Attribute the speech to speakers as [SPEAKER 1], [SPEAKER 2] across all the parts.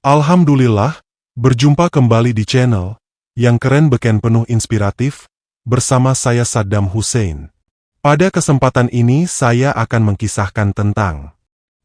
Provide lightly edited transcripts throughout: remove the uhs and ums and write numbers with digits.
[SPEAKER 1] Alhamdulillah, berjumpa kembali di channel yang keren beken penuh inspiratif bersama saya Saddam Hussein. Pada kesempatan ini saya akan mengkisahkan tentang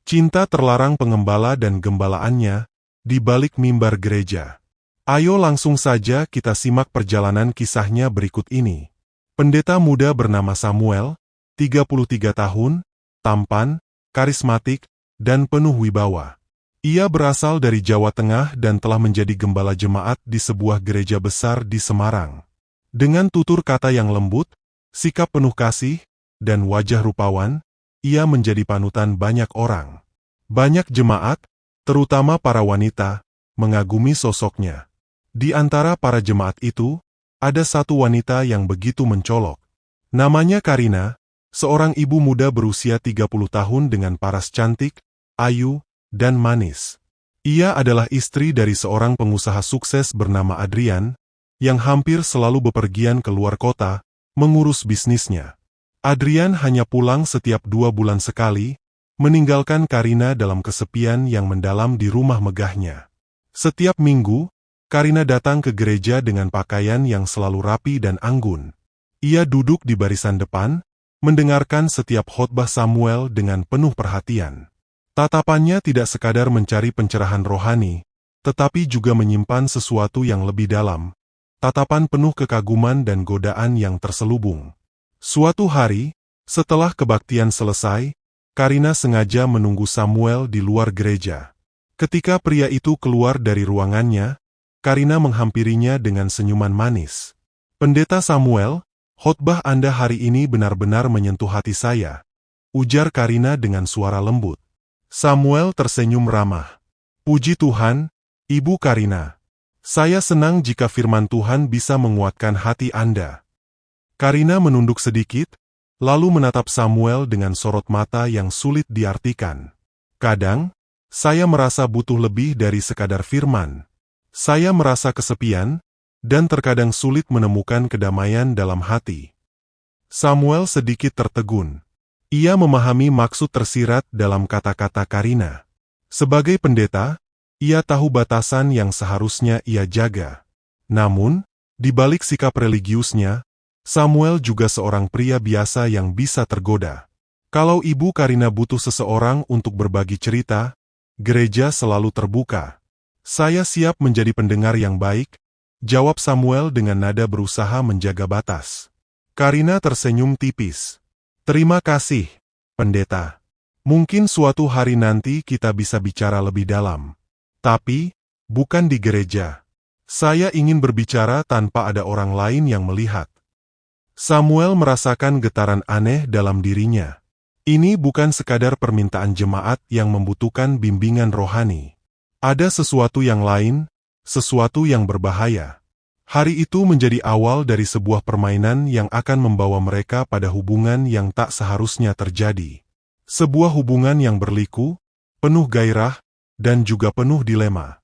[SPEAKER 1] cinta terlarang pengembala dan gembalaannya di balik mimbar gereja. Ayo langsung saja kita simak perjalanan kisahnya berikut ini. Pendeta muda bernama Samuel, 33 tahun, tampan, karismatik, dan penuh wibawa. Ia berasal dari Jawa Tengah dan telah menjadi gembala jemaat di sebuah gereja besar di Semarang. Dengan tutur kata yang lembut, sikap penuh kasih, dan wajah rupawan, ia menjadi panutan banyak orang. Banyak jemaat, terutama para wanita, mengagumi sosoknya. Di antara para jemaat itu, ada satu wanita yang begitu mencolok. Namanya Karina, seorang ibu muda berusia 30 tahun dengan paras cantik, ayu, dan manis. Ia adalah istri dari seorang pengusaha sukses bernama Adrian, yang hampir selalu bepergian ke luar kota, mengurus bisnisnya. Adrian hanya pulang setiap 2 bulan sekali, meninggalkan Karina dalam kesepian yang mendalam di rumah megahnya. Setiap minggu, Karina datang ke gereja dengan pakaian yang selalu rapi dan anggun. Ia duduk di barisan depan, mendengarkan setiap khotbah Samuel dengan penuh perhatian. Tatapannya tidak sekadar mencari pencerahan rohani, tetapi juga menyimpan sesuatu yang lebih dalam, tatapan penuh kekaguman dan godaan yang terselubung. Suatu hari, setelah kebaktian selesai, Karina sengaja menunggu Samuel di luar gereja. Ketika pria itu keluar dari ruangannya, Karina menghampirinya dengan senyuman manis. "Pendeta Samuel, khotbah Anda hari ini benar-benar menyentuh hati saya," ujar Karina dengan suara lembut. Samuel tersenyum ramah. "Puji Tuhan, Ibu Karina. Saya senang jika firman Tuhan bisa menguatkan hati Anda." Karina menunduk sedikit, lalu menatap Samuel dengan sorot mata yang sulit diartikan. "Kadang, saya merasa butuh lebih dari sekadar firman. Saya merasa kesepian, dan terkadang sulit menemukan kedamaian dalam hati." Samuel sedikit tertegun. Ia memahami maksud tersirat dalam kata-kata Karina. Sebagai pendeta, ia tahu batasan yang seharusnya ia jaga. Namun, di balik sikap religiusnya, Samuel juga seorang pria biasa yang bisa tergoda. Kalau Ibu Karina butuh seseorang untuk berbagi cerita, gereja selalu terbuka. "Saya siap menjadi pendengar yang baik," jawab Samuel dengan nada berusaha menjaga batas. Karina tersenyum tipis. "Terima kasih, pendeta. Mungkin suatu hari nanti kita bisa bicara lebih dalam. Tapi, bukan di gereja. Saya ingin berbicara tanpa ada orang lain yang melihat." Samuel merasakan getaran aneh dalam dirinya. Ini bukan sekadar permintaan jemaat yang membutuhkan bimbingan rohani. Ada sesuatu yang lain, sesuatu yang berbahaya. Hari itu menjadi awal dari sebuah permainan yang akan membawa mereka pada hubungan yang tak seharusnya terjadi. Sebuah hubungan yang berliku, penuh gairah, dan juga penuh dilema.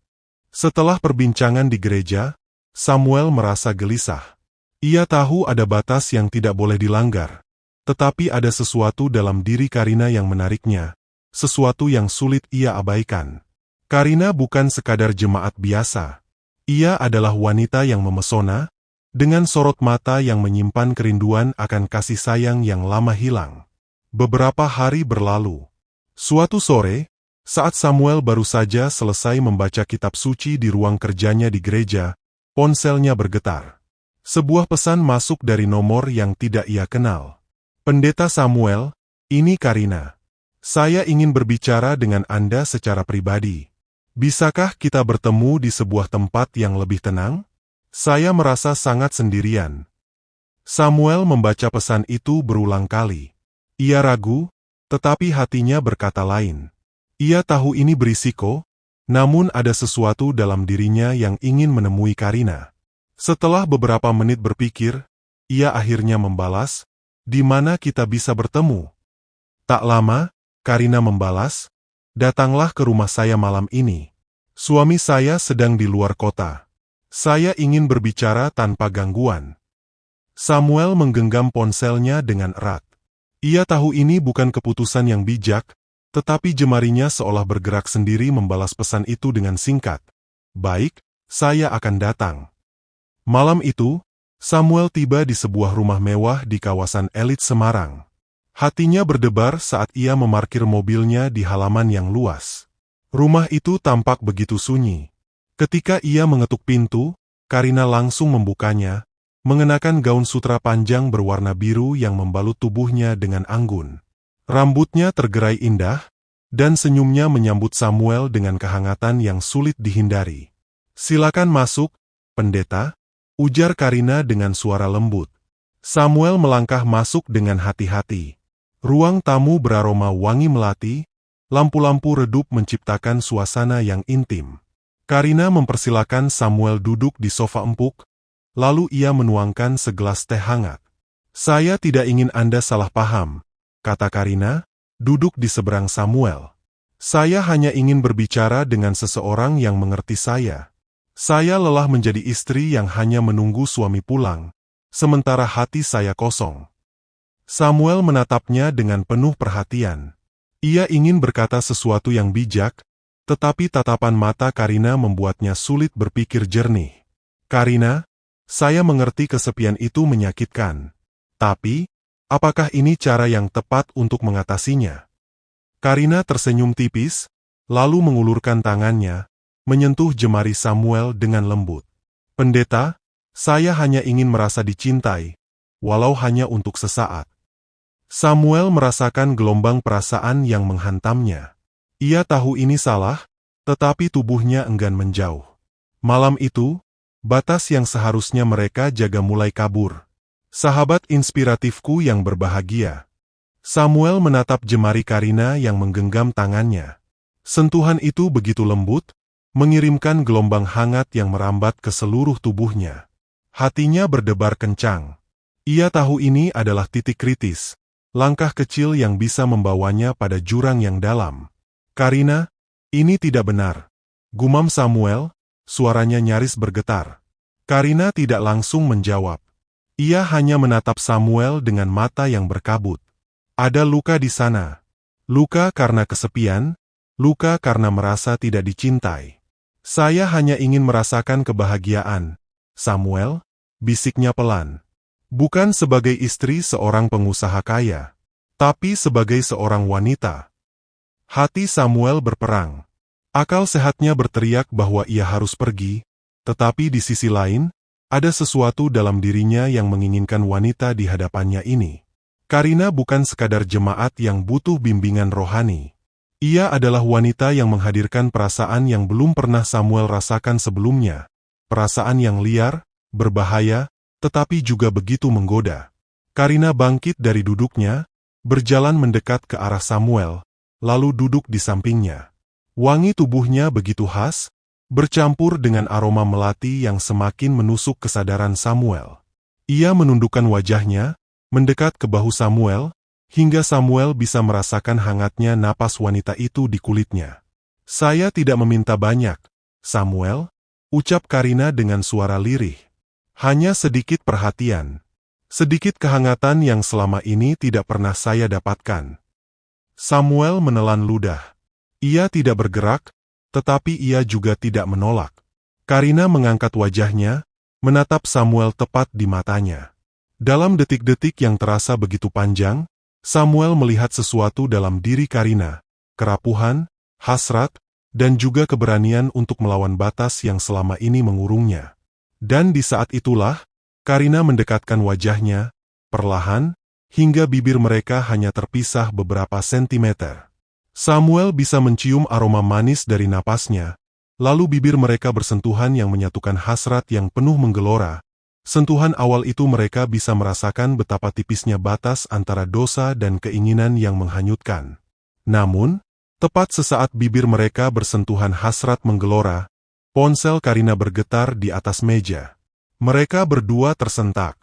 [SPEAKER 1] Setelah perbincangan di gereja, Samuel merasa gelisah. Ia tahu ada batas yang tidak boleh dilanggar, tetapi ada sesuatu dalam diri Karina yang menariknya, sesuatu yang sulit ia abaikan. Karina bukan sekadar jemaat biasa. Ia adalah wanita yang memesona, dengan sorot mata yang menyimpan kerinduan akan kasih sayang yang lama hilang. Beberapa hari berlalu. Suatu sore, saat Samuel baru saja selesai membaca kitab suci di ruang kerjanya di gereja, ponselnya bergetar. Sebuah pesan masuk dari nomor yang tidak ia kenal. "Pendeta Samuel, ini Karina. Saya ingin berbicara dengan Anda secara pribadi. Bisakah kita bertemu di sebuah tempat yang lebih tenang? Saya merasa sangat sendirian." Samuel membaca pesan itu berulang kali. Ia ragu, tetapi hatinya berkata lain. Ia tahu ini berisiko, namun ada sesuatu dalam dirinya yang ingin menemui Karina. Setelah beberapa menit berpikir, ia akhirnya membalas, "Di mana kita bisa bertemu?" Tak lama, Karina membalas, "Datanglah ke rumah saya malam ini. Suami saya sedang di luar kota. Saya ingin berbicara tanpa gangguan." Samuel menggenggam ponselnya dengan erat. Ia tahu ini bukan keputusan yang bijak, Tetapi jemarinya seolah bergerak sendiri membalas pesan itu dengan singkat. Baik, saya akan datang. Malam itu, Samuel tiba di sebuah rumah mewah di kawasan elit Semarang. Hatinya berdebar saat ia memarkir mobilnya di halaman yang luas. Rumah itu tampak begitu sunyi. Ketika ia mengetuk pintu, Karina langsung membukanya, mengenakan gaun sutra panjang berwarna biru yang membalut tubuhnya dengan anggun. Rambutnya tergerai indah, dan senyumnya menyambut Samuel dengan kehangatan yang sulit dihindari. "Silakan masuk, pendeta," ujar Karina dengan suara lembut. Samuel melangkah masuk dengan hati-hati. Ruang tamu beraroma wangi melati, lampu-lampu redup menciptakan suasana yang intim. Karina mempersilakan Samuel duduk di sofa empuk, lalu ia menuangkan segelas teh hangat. "Saya tidak ingin Anda salah paham," kata Karina, duduk di seberang Samuel. "Saya hanya ingin berbicara dengan seseorang yang mengerti saya. Saya lelah menjadi istri yang hanya menunggu suami pulang, sementara hati saya kosong." Samuel menatapnya dengan penuh perhatian. Ia ingin berkata sesuatu yang bijak, tetapi tatapan mata Karina membuatnya sulit berpikir jernih. "Karina, saya mengerti kesepian itu menyakitkan. Tapi, apakah ini cara yang tepat untuk mengatasinya?" Karina tersenyum tipis, lalu mengulurkan tangannya, menyentuh jemari Samuel dengan lembut. "Pendeta, saya hanya ingin merasa dicintai, walau hanya untuk sesaat." Samuel merasakan gelombang perasaan yang menghantamnya. Ia tahu ini salah, tetapi tubuhnya enggan menjauh. Malam itu, batas yang seharusnya mereka jaga mulai kabur. "Sahabat inspiratifku yang berbahagia." Samuel menatap jemari Karina yang menggenggam tangannya. Sentuhan itu begitu lembut, mengirimkan gelombang hangat yang merambat ke seluruh tubuhnya. Hatinya berdebar kencang. Ia tahu ini adalah titik kritis, langkah kecil yang bisa membawanya pada jurang yang dalam. "Karina, ini tidak benar," gumam Samuel, suaranya nyaris bergetar. Karina tidak langsung menjawab. Ia hanya menatap Samuel dengan mata yang berkabut. "Ada luka di sana. Luka karena kesepian, luka karena merasa tidak dicintai. Saya hanya ingin merasakan kebahagiaan, Samuel," bisiknya pelan. "Bukan sebagai istri seorang pengusaha kaya, tapi sebagai seorang wanita." Hati Samuel berperang. Akal sehatnya berteriak bahwa ia harus pergi, tetapi di sisi lain, ada sesuatu dalam dirinya yang menginginkan wanita di hadapannya ini. Karina bukan sekadar jemaat yang butuh bimbingan rohani. Ia adalah wanita yang menghadirkan perasaan yang belum pernah Samuel rasakan sebelumnya. Perasaan yang liar, berbahaya, tetapi juga begitu menggoda. Karina bangkit dari duduknya, berjalan mendekat ke arah Samuel, lalu duduk di sampingnya. Wangi tubuhnya begitu khas, bercampur dengan aroma melati yang semakin menusuk kesadaran Samuel. Ia menundukkan wajahnya, mendekat ke bahu Samuel, hingga Samuel bisa merasakan hangatnya napas wanita itu di kulitnya. "Saya tidak meminta banyak, Samuel," ucap Karina dengan suara lirih. "Hanya sedikit perhatian. Sedikit kehangatan yang selama ini tidak pernah saya dapatkan." Samuel menelan ludah. Ia tidak bergerak, tetapi ia juga tidak menolak. Karina mengangkat wajahnya, menatap Samuel tepat di matanya. Dalam detik-detik yang terasa begitu panjang, Samuel melihat sesuatu dalam diri Karina, kerapuhan, hasrat, dan juga keberanian untuk melawan batas yang selama ini mengurungnya. Dan di saat itulah, Karina mendekatkan wajahnya, perlahan, hingga bibir mereka hanya terpisah beberapa sentimeter. Samuel bisa mencium aroma manis dari napasnya, lalu bibir mereka bersentuhan yang menyatukan hasrat yang penuh menggelora. Sentuhan awal itu mereka bisa merasakan betapa tipisnya batas antara dosa dan keinginan yang menghanyutkan. Namun, tepat sesaat bibir mereka bersentuhan hasrat menggelora, ponsel Karina bergetar di atas meja. Mereka berdua tersentak.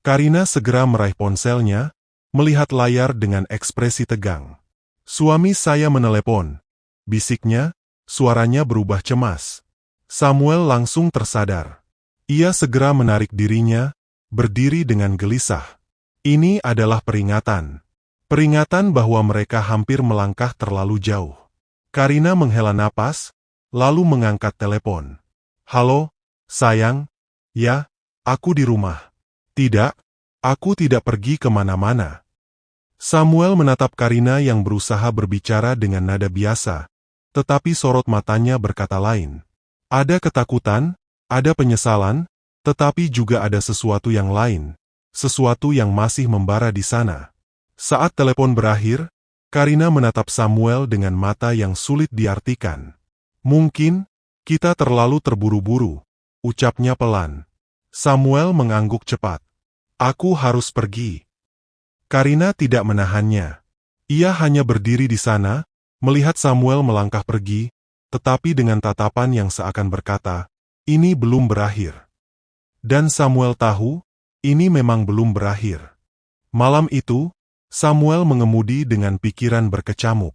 [SPEAKER 1] Karina segera meraih ponselnya, melihat layar dengan ekspresi tegang. "Suami saya menelepon," bisiknya, suaranya berubah cemas. Samuel langsung tersadar. Ia segera menarik dirinya, berdiri dengan gelisah. Ini adalah peringatan. Peringatan bahwa mereka hampir melangkah terlalu jauh. Karina menghela napas, lalu mengangkat telepon. Halo, sayang. Ya, aku di rumah. Tidak, aku tidak pergi kemana-mana. Samuel menatap Karina yang berusaha berbicara dengan nada biasa, tetapi sorot matanya berkata lain. Ada ketakutan, ada penyesalan, tetapi juga ada sesuatu yang lain, sesuatu yang masih membara di sana. Saat telepon berakhir, Karina menatap Samuel dengan mata yang sulit diartikan. Mungkin, kita terlalu terburu-buru, ucapnya pelan. Samuel mengangguk cepat. Aku harus pergi. Karina tidak menahannya. Ia hanya berdiri di sana, melihat Samuel melangkah pergi, tetapi dengan tatapan yang seakan berkata, ini belum berakhir. Dan Samuel tahu, ini memang belum berakhir. Malam itu, Samuel mengemudi dengan pikiran berkecamuk.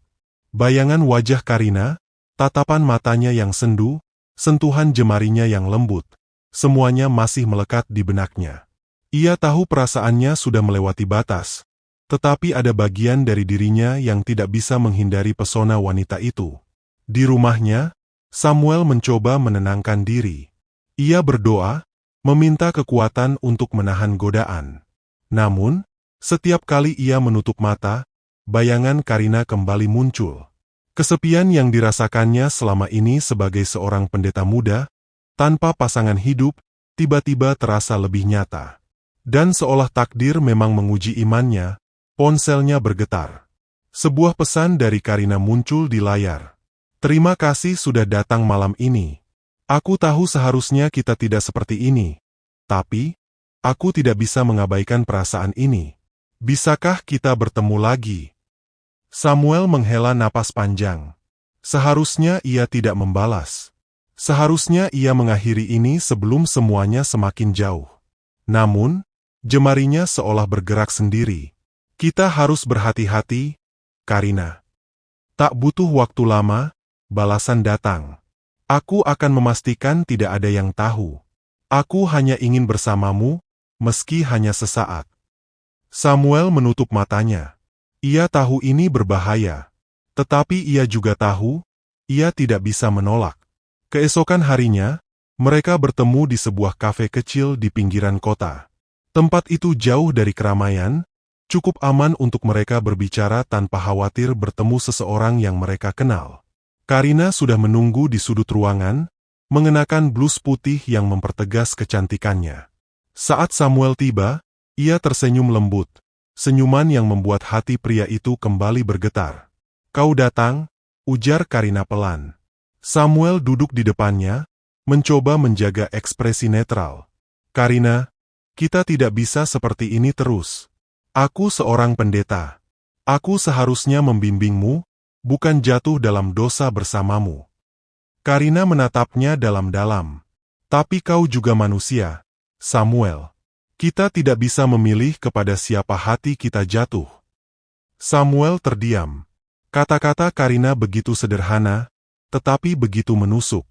[SPEAKER 1] Bayangan wajah Karina, tatapan matanya yang sendu, sentuhan jemarinya yang lembut, semuanya masih melekat di benaknya. Ia tahu perasaannya sudah melewati batas, tetapi ada bagian dari dirinya yang tidak bisa menghindari pesona wanita itu. Di rumahnya, Samuel mencoba menenangkan diri. Ia berdoa, meminta kekuatan untuk menahan godaan. Namun, setiap kali ia menutup mata, bayangan Karina kembali muncul. Kesepian yang dirasakannya selama ini sebagai seorang pendeta muda, tanpa pasangan hidup, tiba-tiba terasa lebih nyata. Dan seolah takdir memang menguji imannya, ponselnya bergetar. Sebuah pesan dari Karina muncul di layar. Terima kasih sudah datang malam ini. Aku tahu seharusnya kita tidak seperti ini. Tapi, aku tidak bisa mengabaikan perasaan ini. Bisakah kita bertemu lagi? Samuel menghela napas panjang. Seharusnya ia tidak membalas. Seharusnya ia mengakhiri ini sebelum semuanya semakin jauh. Namun, jemarinya seolah bergerak sendiri. Kita harus berhati-hati, Karina. Tak butuh waktu lama, balasan datang. Aku akan memastikan tidak ada yang tahu. Aku hanya ingin bersamamu, meski hanya sesaat. Samuel menutup matanya. Ia tahu ini berbahaya. Tetapi ia juga tahu, ia tidak bisa menolak. Keesokan harinya, mereka bertemu di sebuah kafe kecil di pinggiran kota. Tempat itu jauh dari keramaian, cukup aman untuk mereka berbicara tanpa khawatir bertemu seseorang yang mereka kenal. Karina sudah menunggu di sudut ruangan, mengenakan blus putih yang mempertegas kecantikannya. Saat Samuel tiba, ia tersenyum lembut, senyuman yang membuat hati pria itu kembali bergetar. Kau datang, ujar Karina pelan. Samuel duduk di depannya, mencoba menjaga ekspresi netral. Karina, kita tidak bisa seperti ini terus. Aku seorang pendeta. Aku seharusnya membimbingmu, bukan jatuh dalam dosa bersamamu. Karina menatapnya dalam-dalam. Tapi kau juga manusia, Samuel. Kita tidak bisa memilih kepada siapa hati kita jatuh. Samuel terdiam. Kata-kata Karina begitu sederhana, tetapi begitu menusuk.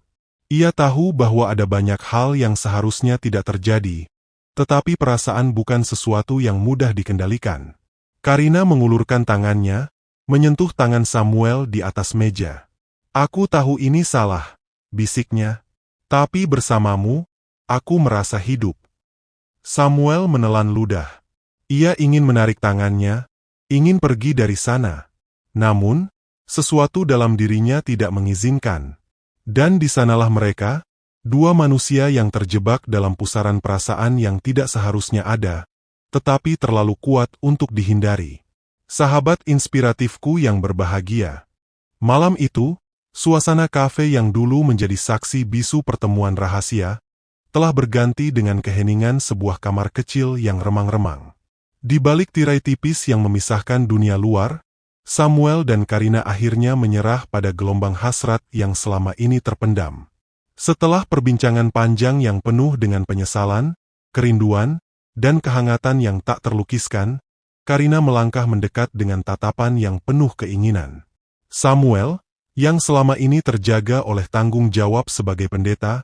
[SPEAKER 1] Ia tahu bahwa ada banyak hal yang seharusnya tidak terjadi, tetapi perasaan bukan sesuatu yang mudah dikendalikan. Karina mengulurkan tangannya, menyentuh tangan Samuel di atas meja. Aku tahu ini salah, bisiknya. Tapi bersamamu, aku merasa hidup. Samuel menelan ludah. Ia ingin menarik tangannya, ingin pergi dari sana. Namun, sesuatu dalam dirinya tidak mengizinkan. Dan di sanalah mereka, dua manusia yang terjebak dalam pusaran perasaan yang tidak seharusnya ada, tetapi terlalu kuat untuk dihindari. Sahabat inspiratifku yang berbahagia. Malam itu, suasana kafe yang dulu menjadi saksi bisu pertemuan rahasia, telah berganti dengan keheningan sebuah kamar kecil yang remang-remang. Di balik tirai tipis yang memisahkan dunia luar, Samuel dan Karina akhirnya menyerah pada gelombang hasrat yang selama ini terpendam. Setelah perbincangan panjang yang penuh dengan penyesalan, kerinduan, dan kehangatan yang tak terlukiskan, Karina melangkah mendekat dengan tatapan yang penuh keinginan. Samuel, yang selama ini terjaga oleh tanggung jawab sebagai pendeta,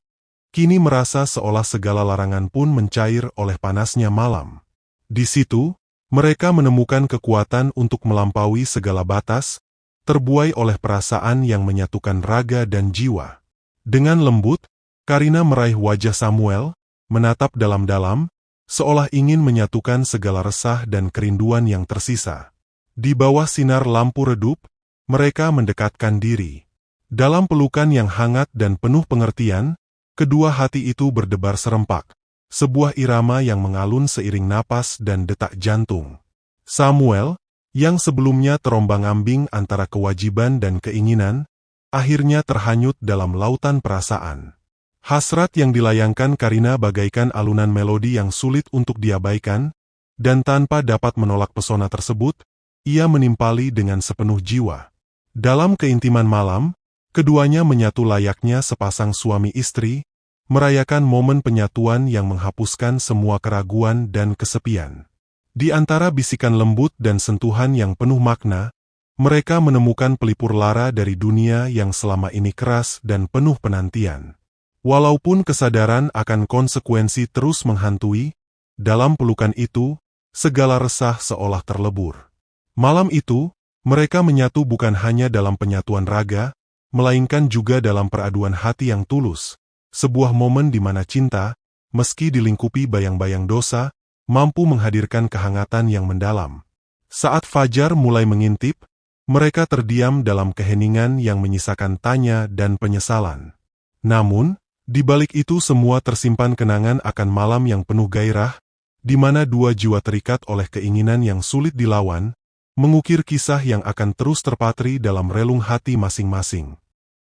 [SPEAKER 1] kini merasa seolah segala larangan pun mencair oleh panasnya malam. Di situ, Mereka menemukan kekuatan untuk melampaui segala batas, terbuai oleh perasaan yang menyatukan raga dan jiwa. Dengan lembut, Karina meraih wajah Samuel, menatap dalam-dalam, seolah ingin menyatukan segala resah dan kerinduan yang tersisa. Di bawah sinar lampu redup, mereka mendekatkan diri. Dalam pelukan yang hangat dan penuh pengertian, kedua hati itu berdebar serempak. Sebuah irama yang mengalun seiring napas dan detak jantung. Samuel, yang sebelumnya terombang-ambing antara kewajiban dan keinginan, akhirnya terhanyut dalam lautan perasaan. Hasrat yang dilayangkan Karina bagaikan alunan melodi yang sulit untuk diabaikan, dan tanpa dapat menolak pesona tersebut, ia menimpali dengan sepenuh jiwa. Dalam keintiman malam, keduanya menyatu layaknya sepasang suami istri, merayakan momen penyatuan yang menghapuskan semua keraguan dan kesepian. Di antara bisikan lembut dan sentuhan yang penuh makna, mereka menemukan pelipur lara dari dunia yang selama ini keras dan penuh penantian. Walaupun kesadaran akan konsekuensi terus menghantui, dalam pelukan itu, segala resah seolah terlebur. Malam itu, mereka menyatu bukan hanya dalam penyatuan raga, melainkan juga dalam peraduan hati yang tulus. Sebuah momen di mana cinta, meski dilingkupi bayang-bayang dosa, mampu menghadirkan kehangatan yang mendalam. Saat fajar mulai mengintip, mereka terdiam dalam keheningan yang menyisakan tanya dan penyesalan. Namun, di balik itu semua tersimpan kenangan akan malam yang penuh gairah, di mana dua jiwa terikat oleh keinginan yang sulit dilawan, mengukir kisah yang akan terus terpatri dalam relung hati masing-masing.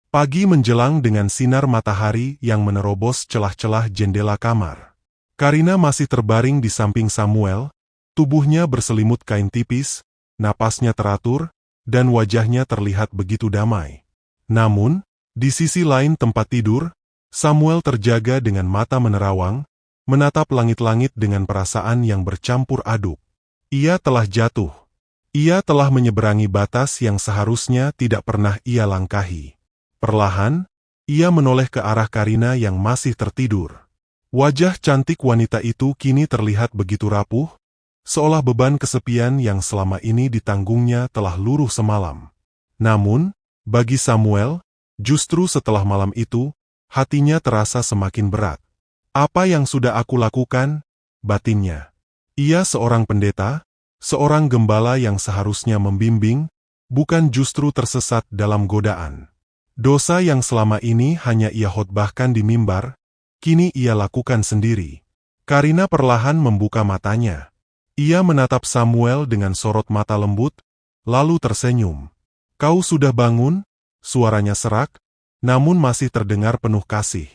[SPEAKER 1] Pagi menjelang dengan sinar matahari yang menerobos celah-celah jendela kamar. Karina masih terbaring di samping Samuel, tubuhnya berselimut kain tipis, napasnya teratur, dan wajahnya terlihat begitu damai. Namun, di sisi lain tempat tidur, Samuel terjaga dengan mata menerawang, menatap langit-langit dengan perasaan yang bercampur aduk. Ia telah jatuh. Ia telah menyeberangi batas yang seharusnya tidak pernah ia langkahi. Perlahan, ia menoleh ke arah Karina yang masih tertidur. Wajah cantik wanita itu kini terlihat begitu rapuh, seolah beban kesepian yang selama ini ditanggungnya telah luruh semalam. Namun, bagi Samuel, justru setelah malam itu, hatinya terasa semakin berat. Apa yang sudah aku lakukan? Batinnya. Ia seorang pendeta, seorang gembala yang seharusnya membimbing, bukan justru tersesat dalam godaan. Dosa yang selama ini hanya ia khotbahkan di mimbar, kini ia lakukan sendiri. Karina perlahan membuka matanya. Ia menatap Samuel dengan sorot mata lembut, lalu tersenyum. "Kau sudah bangun?" Suaranya serak, namun masih terdengar penuh kasih.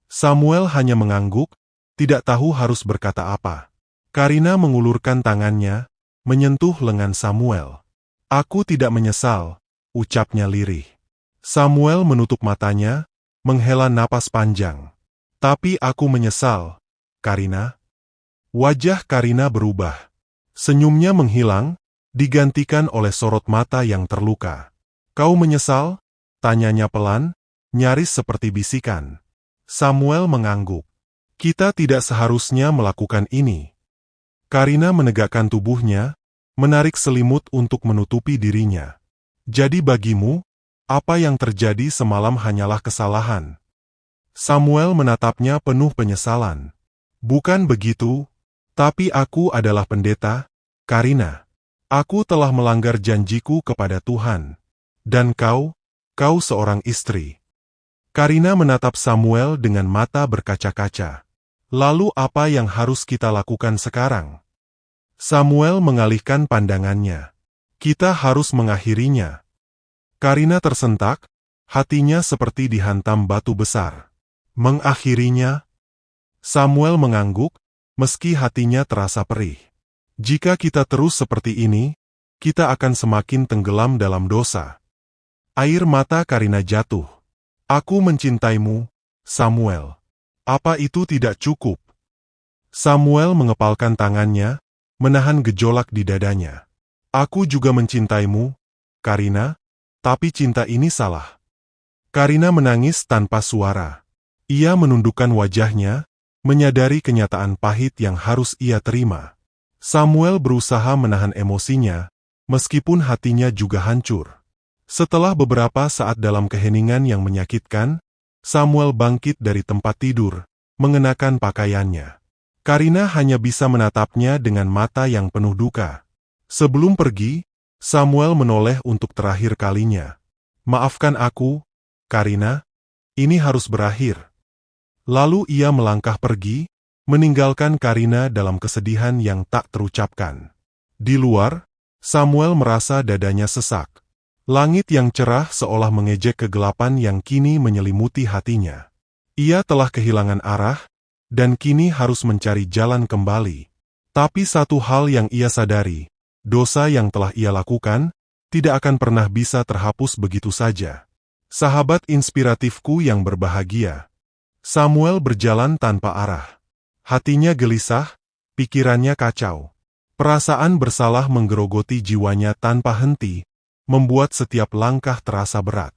[SPEAKER 1] Samuel hanya mengangguk, tidak tahu harus berkata apa. Karina mengulurkan tangannya, menyentuh lengan Samuel. "Aku tidak menyesal," ucapnya lirih. Samuel menutup matanya, menghela napas panjang. "Tapi aku menyesal, Karina." Wajah Karina berubah. Senyumnya menghilang, digantikan oleh sorot mata yang terluka. "Kau menyesal?" tanyanya pelan, nyaris seperti bisikan. Samuel mengangguk. "Kita tidak seharusnya melakukan ini." Karina menegakkan tubuhnya, menarik selimut untuk menutupi dirinya. "Jadi bagimu, apa yang terjadi semalam hanyalah kesalahan." Samuel menatapnya penuh penyesalan. "Bukan begitu, tapi aku adalah pendeta, Karina. Aku telah melanggar janjiku kepada Tuhan. Dan kau seorang istri." Karina menatap Samuel dengan mata berkaca-kaca. "Lalu apa yang harus kita lakukan sekarang?" Samuel mengalihkan pandangannya. "Kita harus mengakhirinya." Karina tersentak, hatinya seperti dihantam batu besar. "Mengakhirinya?" Samuel mengangguk, meski hatinya terasa perih. "Jika kita terus seperti ini, kita akan semakin tenggelam dalam dosa." Air mata Karina jatuh. "Aku mencintaimu, Samuel. Apa itu tidak cukup?" Samuel mengepalkan tangannya, menahan gejolak di dadanya. "Aku juga mencintaimu, Karina, tapi cinta ini salah." Karina menangis tanpa suara. Ia menundukkan wajahnya, menyadari kenyataan pahit yang harus ia terima. Samuel berusaha menahan emosinya, meskipun hatinya juga hancur. Setelah beberapa saat dalam keheningan yang menyakitkan, Samuel bangkit dari tempat tidur, mengenakan pakaiannya. Karina hanya bisa menatapnya dengan mata yang penuh duka. Sebelum pergi, Samuel menoleh untuk terakhir kalinya. "Maafkan aku, Karina, ini harus berakhir." Lalu ia melangkah pergi, meninggalkan Karina dalam kesedihan yang tak terucapkan. Di luar, Samuel merasa dadanya sesak. Langit yang cerah seolah mengejek kegelapan yang kini menyelimuti hatinya. Ia telah kehilangan arah, dan kini harus mencari jalan kembali. Tapi satu hal yang ia sadari, dosa yang telah ia lakukan, tidak akan pernah bisa terhapus begitu saja. Sahabat inspiratifku yang berbahagia. Samuel berjalan tanpa arah. Hatinya gelisah, pikirannya kacau. Perasaan bersalah menggerogoti jiwanya tanpa henti, membuat setiap langkah terasa berat.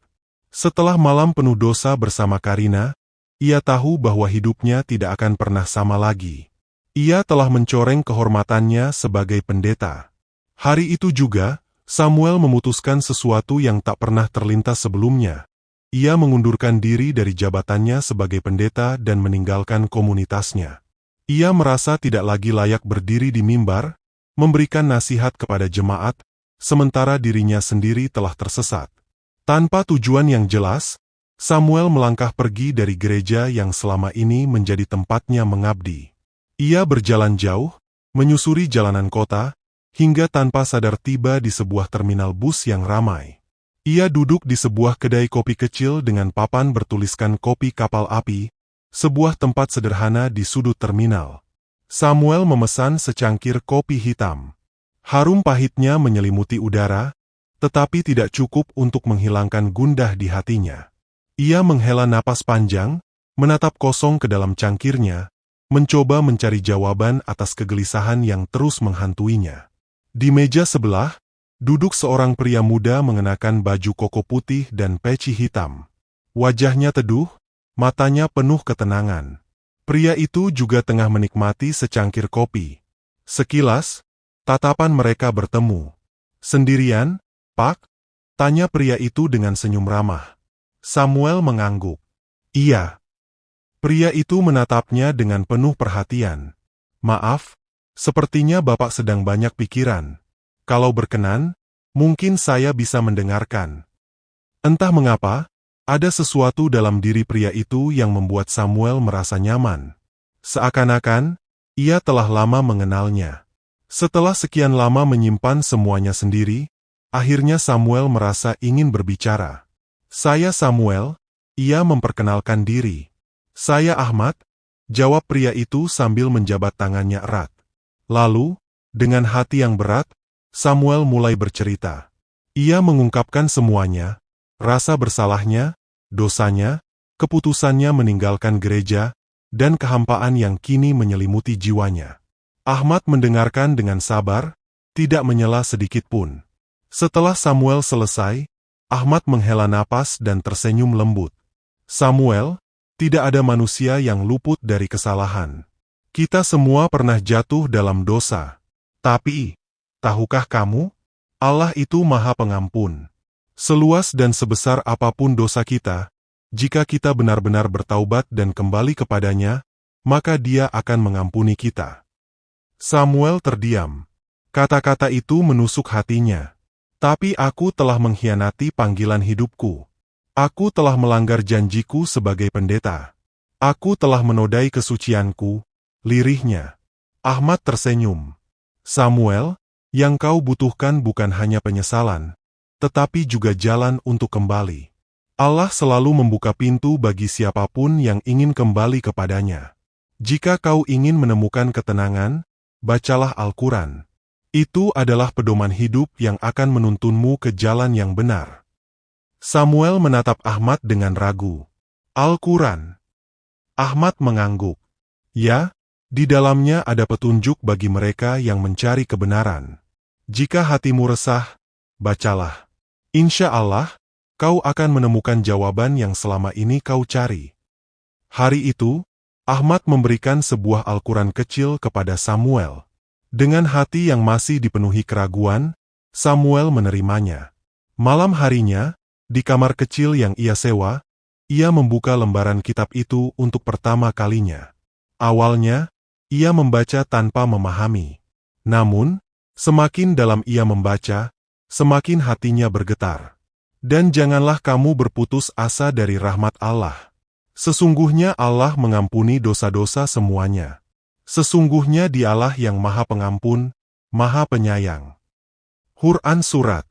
[SPEAKER 1] Setelah malam penuh dosa bersama Karina, ia tahu bahwa hidupnya tidak akan pernah sama lagi. Ia telah mencoreng kehormatannya sebagai pendeta. Hari itu juga, Samuel memutuskan sesuatu yang tak pernah terlintas sebelumnya. Ia mengundurkan diri dari jabatannya sebagai pendeta dan meninggalkan komunitasnya. Ia merasa tidak lagi layak berdiri di mimbar, memberikan nasihat kepada jemaat, sementara dirinya sendiri telah tersesat. Tanpa tujuan yang jelas, Samuel melangkah pergi dari gereja yang selama ini menjadi tempatnya mengabdi. Ia berjalan jauh, menyusuri jalanan kota, hingga tanpa sadar tiba di sebuah terminal bus yang ramai. Ia duduk di sebuah kedai kopi kecil dengan papan bertuliskan Kopi Kapal Api, sebuah tempat sederhana di sudut terminal. Samuel memesan secangkir kopi hitam. Harum pahitnya menyelimuti udara, tetapi tidak cukup untuk menghilangkan gundah di hatinya. Ia menghela napas panjang, menatap kosong ke dalam cangkirnya, mencoba mencari jawaban atas kegelisahan yang terus menghantuinya. Di meja sebelah, duduk seorang pria muda mengenakan baju koko putih dan peci hitam. Wajahnya teduh, matanya penuh ketenangan. Pria itu juga tengah menikmati secangkir kopi. Sekilas, tatapan mereka bertemu. "Sendirian, Pak?" tanya pria itu dengan senyum ramah. Samuel mengangguk. "Iya." Pria itu menatapnya dengan penuh perhatian. "Maaf, sepertinya Bapak sedang banyak pikiran. Kalau berkenan, mungkin saya bisa mendengarkan." Entah mengapa, ada sesuatu dalam diri pria itu yang membuat Samuel merasa nyaman. Seakan-akan, ia telah lama mengenalnya. Setelah sekian lama menyimpan semuanya sendiri, akhirnya Samuel merasa ingin berbicara. "Saya Samuel," ia memperkenalkan diri. "Saya Ahmad," jawab pria itu sambil menjabat tangannya erat. Lalu, dengan hati yang berat, Samuel mulai bercerita. Ia mengungkapkan semuanya, rasa bersalahnya, dosanya, keputusannya meninggalkan gereja, dan kehampaan yang kini menyelimuti jiwanya. Ahmad mendengarkan dengan sabar, tidak menyela sedikit pun. Setelah Samuel selesai, Ahmad menghela napas dan tersenyum lembut. "Samuel, tidak ada manusia yang luput dari kesalahan. Kita semua pernah jatuh dalam dosa. Tapi, tahukah kamu? Allah itu Maha Pengampun. Seluas dan sebesar apapun dosa kita, jika kita benar-benar bertaubat dan kembali kepadanya, maka Dia akan mengampuni kita." Samuel terdiam. Kata-kata itu menusuk hatinya. "Tapi aku telah mengkhianati panggilan hidupku. Aku telah melanggar janjiku sebagai pendeta. Aku telah menodai kesucianku," lirihnya. Ahmad tersenyum. "Samuel, yang kau butuhkan bukan hanya penyesalan, tetapi juga jalan untuk kembali. Allah selalu membuka pintu bagi siapapun yang ingin kembali kepadanya. Jika kau ingin menemukan ketenangan, bacalah Al-Quran. Itu adalah pedoman hidup yang akan menuntunmu ke jalan yang benar." Samuel menatap Ahmad dengan ragu. "Al-Quran?" Ahmad mengangguk. "Ya, di dalamnya ada petunjuk bagi mereka yang mencari kebenaran. Jika hatimu resah, bacalah. Insya Allah, kau akan menemukan jawaban yang selama ini kau cari." Hari itu, Ahmad memberikan sebuah Al-Quran kecil kepada Samuel. Dengan hati yang masih dipenuhi keraguan, Samuel menerimanya. Malam harinya, di kamar kecil yang ia sewa, ia membuka lembaran kitab itu untuk pertama kalinya. Awalnya, ia membaca tanpa memahami. Namun, semakin dalam ia membaca, semakin hatinya bergetar. Dan janganlah kamu berputus asa dari rahmat Allah. Sesungguhnya Allah mengampuni dosa-dosa semuanya. Sesungguhnya Dialah yang Maha Pengampun, Maha Penyayang. Quran Surat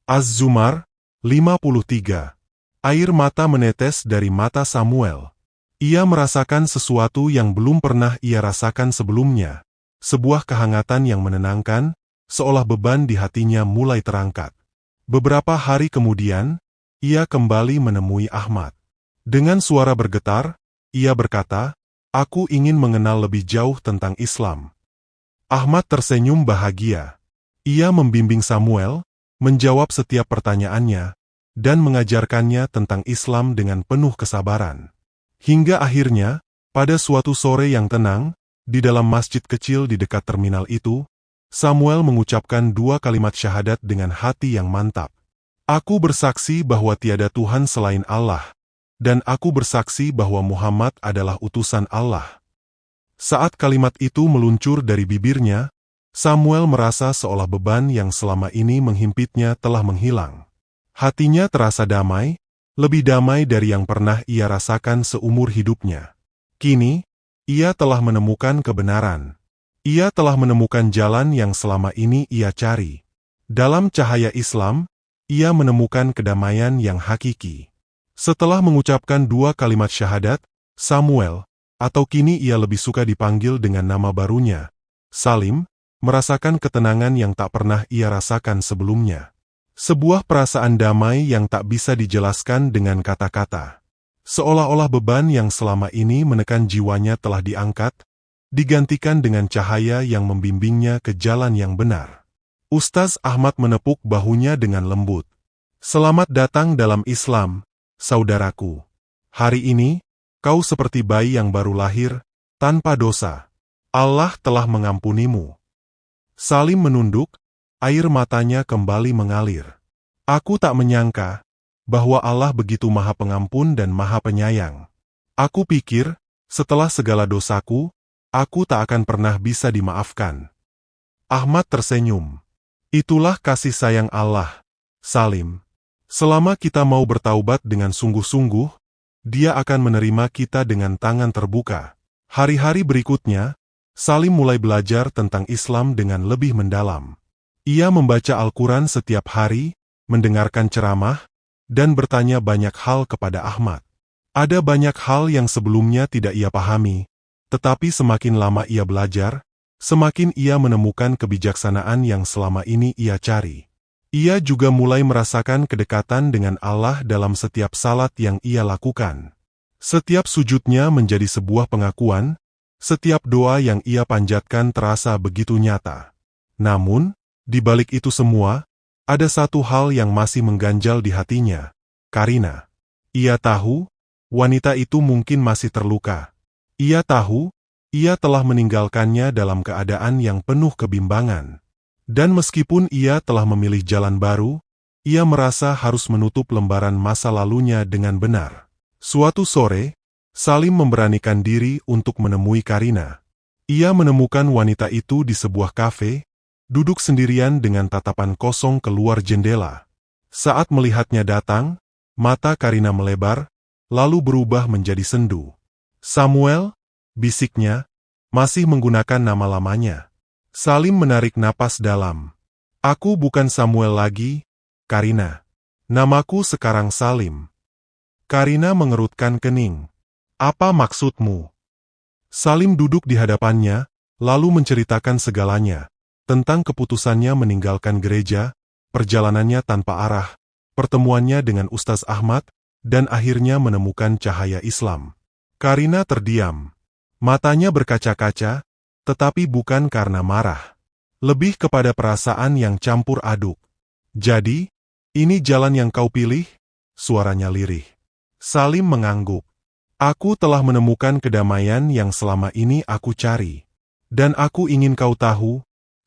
[SPEAKER 1] Az-Zumar 53. Air mata menetes dari mata Samuel. Ia merasakan sesuatu yang belum pernah ia rasakan sebelumnya. Sebuah kehangatan yang menenangkan, seolah beban di hatinya mulai terangkat. Beberapa hari kemudian, ia kembali menemui Ahmad. Dengan suara bergetar, ia berkata, "Aku ingin mengenal lebih jauh tentang Islam." Ahmad tersenyum bahagia. Ia membimbing Samuel, menjawab setiap pertanyaannya, dan mengajarkannya tentang Islam dengan penuh kesabaran. Hingga akhirnya, pada suatu sore yang tenang, di dalam masjid kecil di dekat terminal itu, Samuel mengucapkan 2 kalimat syahadat dengan hati yang mantap. "Aku bersaksi bahwa tiada Tuhan selain Allah, dan aku bersaksi bahwa Muhammad adalah utusan Allah." Saat kalimat itu meluncur dari bibirnya, Samuel merasa seolah beban yang selama ini menghimpitnya telah menghilang. Hatinya terasa damai, lebih damai dari yang pernah ia rasakan seumur hidupnya. Kini, ia telah menemukan kebenaran. Ia telah menemukan jalan yang selama ini ia cari. Dalam cahaya Islam, ia menemukan kedamaian yang hakiki. Setelah mengucapkan 2 kalimat syahadat, Samuel, atau kini ia lebih suka dipanggil dengan nama barunya, Salim, merasakan ketenangan yang tak pernah ia rasakan sebelumnya. Sebuah perasaan damai yang tak bisa dijelaskan dengan kata-kata. Seolah-olah beban yang selama ini menekan jiwanya telah diangkat, digantikan dengan cahaya yang membimbingnya ke jalan yang benar. Ustaz Ahmad menepuk bahunya dengan lembut. "Selamat datang dalam Islam, saudaraku. Hari ini, kau seperti bayi yang baru lahir, tanpa dosa. Allah telah mengampunimu." Salim menunduk, air matanya kembali mengalir. "Aku tak menyangka bahwa Allah begitu Maha Pengampun dan Maha Penyayang. Aku pikir, setelah segala dosaku, aku tak akan pernah bisa dimaafkan." Ahmad tersenyum. "Itulah kasih sayang Allah, Salim. Selama kita mau bertaubat dengan sungguh-sungguh, Dia akan menerima kita dengan tangan terbuka." Hari-hari berikutnya, Salim mulai belajar tentang Islam dengan lebih mendalam. Ia membaca Al-Quran setiap hari, mendengarkan ceramah, dan bertanya banyak hal kepada Ahmad. Ada banyak hal yang sebelumnya tidak ia pahami, tetapi semakin lama ia belajar, semakin ia menemukan kebijaksanaan yang selama ini ia cari. Ia juga mulai merasakan kedekatan dengan Allah dalam setiap salat yang ia lakukan. Setiap sujudnya menjadi sebuah pengakuan, setiap doa yang ia panjatkan terasa begitu nyata. Namun, di balik itu semua, ada satu hal yang masih mengganjal di hatinya, Karina. Ia tahu, wanita itu mungkin masih terluka. Ia tahu, ia telah meninggalkannya dalam keadaan yang penuh kebimbangan. Dan meskipun ia telah memilih jalan baru, ia merasa harus menutup lembaran masa lalunya dengan benar. Suatu sore, Salim memberanikan diri untuk menemui Karina. Ia menemukan wanita itu di sebuah kafe, duduk sendirian dengan tatapan kosong keluar jendela. Saat melihatnya datang, mata Karina melebar, lalu berubah menjadi sendu. "Samuel," bisiknya, masih menggunakan nama lamanya. Salim menarik napas dalam. "Aku bukan Samuel lagi, Karina. Namaku sekarang Salim." Karina mengerutkan kening. "Apa maksudmu?" Salim duduk di hadapannya, lalu menceritakan segalanya, tentang keputusannya meninggalkan gereja, perjalanannya tanpa arah, pertemuannya dengan Ustaz Ahmad, dan akhirnya menemukan cahaya Islam. Karina terdiam. Matanya berkaca-kaca, tetapi bukan karena marah. Lebih kepada perasaan yang campur aduk. "Jadi, ini jalan yang kau pilih?" Suaranya lirih. Salim mengangguk. "Aku telah menemukan kedamaian yang selama ini aku cari. Dan aku ingin kau tahu,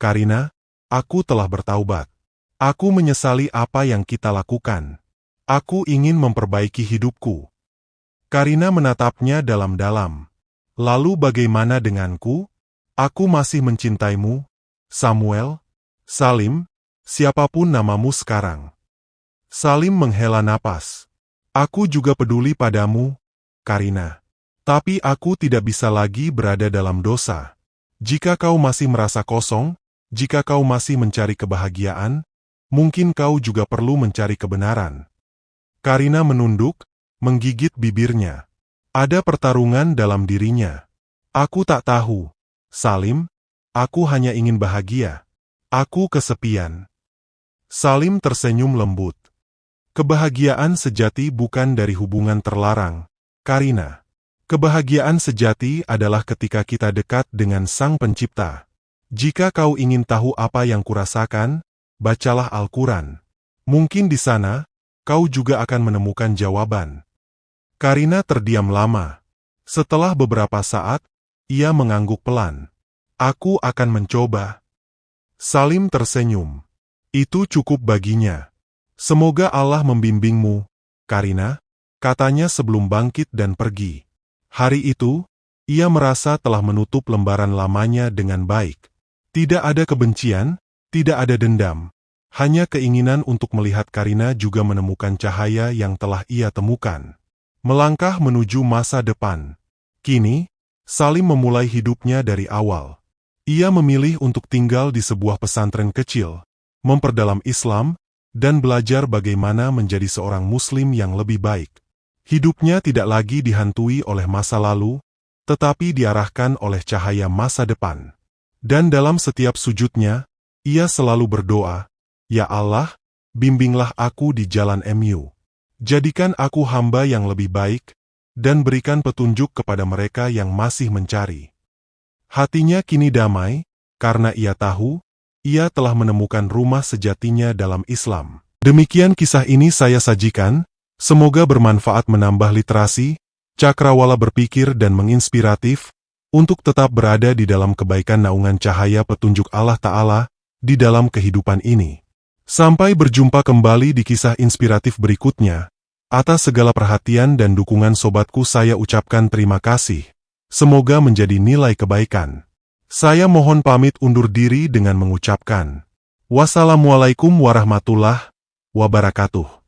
[SPEAKER 1] Karina, aku telah bertaubat. Aku menyesali apa yang kita lakukan. Aku ingin memperbaiki hidupku. Karina menatapnya dalam-dalam. Lalu bagaimana denganku? Aku masih mencintaimu, Samuel. Salim, siapapun namamu sekarang. Salim menghela napas. Aku juga peduli padamu, Karina. Tapi aku tidak bisa lagi berada dalam dosa. Jika kau masih merasa kosong, jika kau masih mencari kebahagiaan, mungkin kau juga perlu mencari kebenaran. Karina menunduk, menggigit bibirnya. Ada pertarungan dalam dirinya. Aku tak tahu, Salim. Aku hanya ingin bahagia. Aku kesepian. Salim tersenyum lembut. Kebahagiaan sejati bukan dari hubungan terlarang, Karina. Kebahagiaan sejati adalah ketika kita dekat dengan Sang Pencipta. Jika kau ingin tahu apa yang kurasakan, bacalah Al-Quran. Mungkin di sana, kau juga akan menemukan jawaban. Karina terdiam lama. Setelah beberapa saat, ia mengangguk pelan. Aku akan mencoba. Salim tersenyum. Itu cukup baginya. Semoga Allah membimbingmu, Karina, katanya sebelum bangkit dan pergi. Hari itu, ia merasa telah menutup lembaran lamanya dengan baik. Tidak ada kebencian, tidak ada dendam. Hanya keinginan untuk melihat Karina juga menemukan cahaya yang telah ia temukan. Melangkah menuju masa depan. Kini, Salim memulai hidupnya dari awal. Ia memilih untuk tinggal di sebuah pesantren kecil, memperdalam Islam, dan belajar bagaimana menjadi seorang Muslim yang lebih baik. Hidupnya tidak lagi dihantui oleh masa lalu, tetapi diarahkan oleh cahaya masa depan. Dan dalam setiap sujudnya, ia selalu berdoa, "Ya Allah, bimbinglah aku di jalan MU. Jadikan aku hamba yang lebih baik, dan berikan petunjuk kepada mereka yang masih mencari." Hatinya kini damai, karena ia tahu, ia telah menemukan rumah sejatinya dalam Islam. Demikian kisah ini saya sajikan, semoga bermanfaat menambah literasi, cakrawala berpikir dan menginspiratif, untuk tetap berada di dalam kebaikan naungan cahaya petunjuk Allah Ta'ala, di dalam kehidupan ini. Sampai berjumpa kembali di kisah inspiratif berikutnya. Atas segala perhatian dan dukungan sobatku saya ucapkan terima kasih. Semoga menjadi nilai kebaikan. Saya mohon pamit undur diri dengan mengucapkan, wassalamualaikum warahmatullahi wabarakatuh.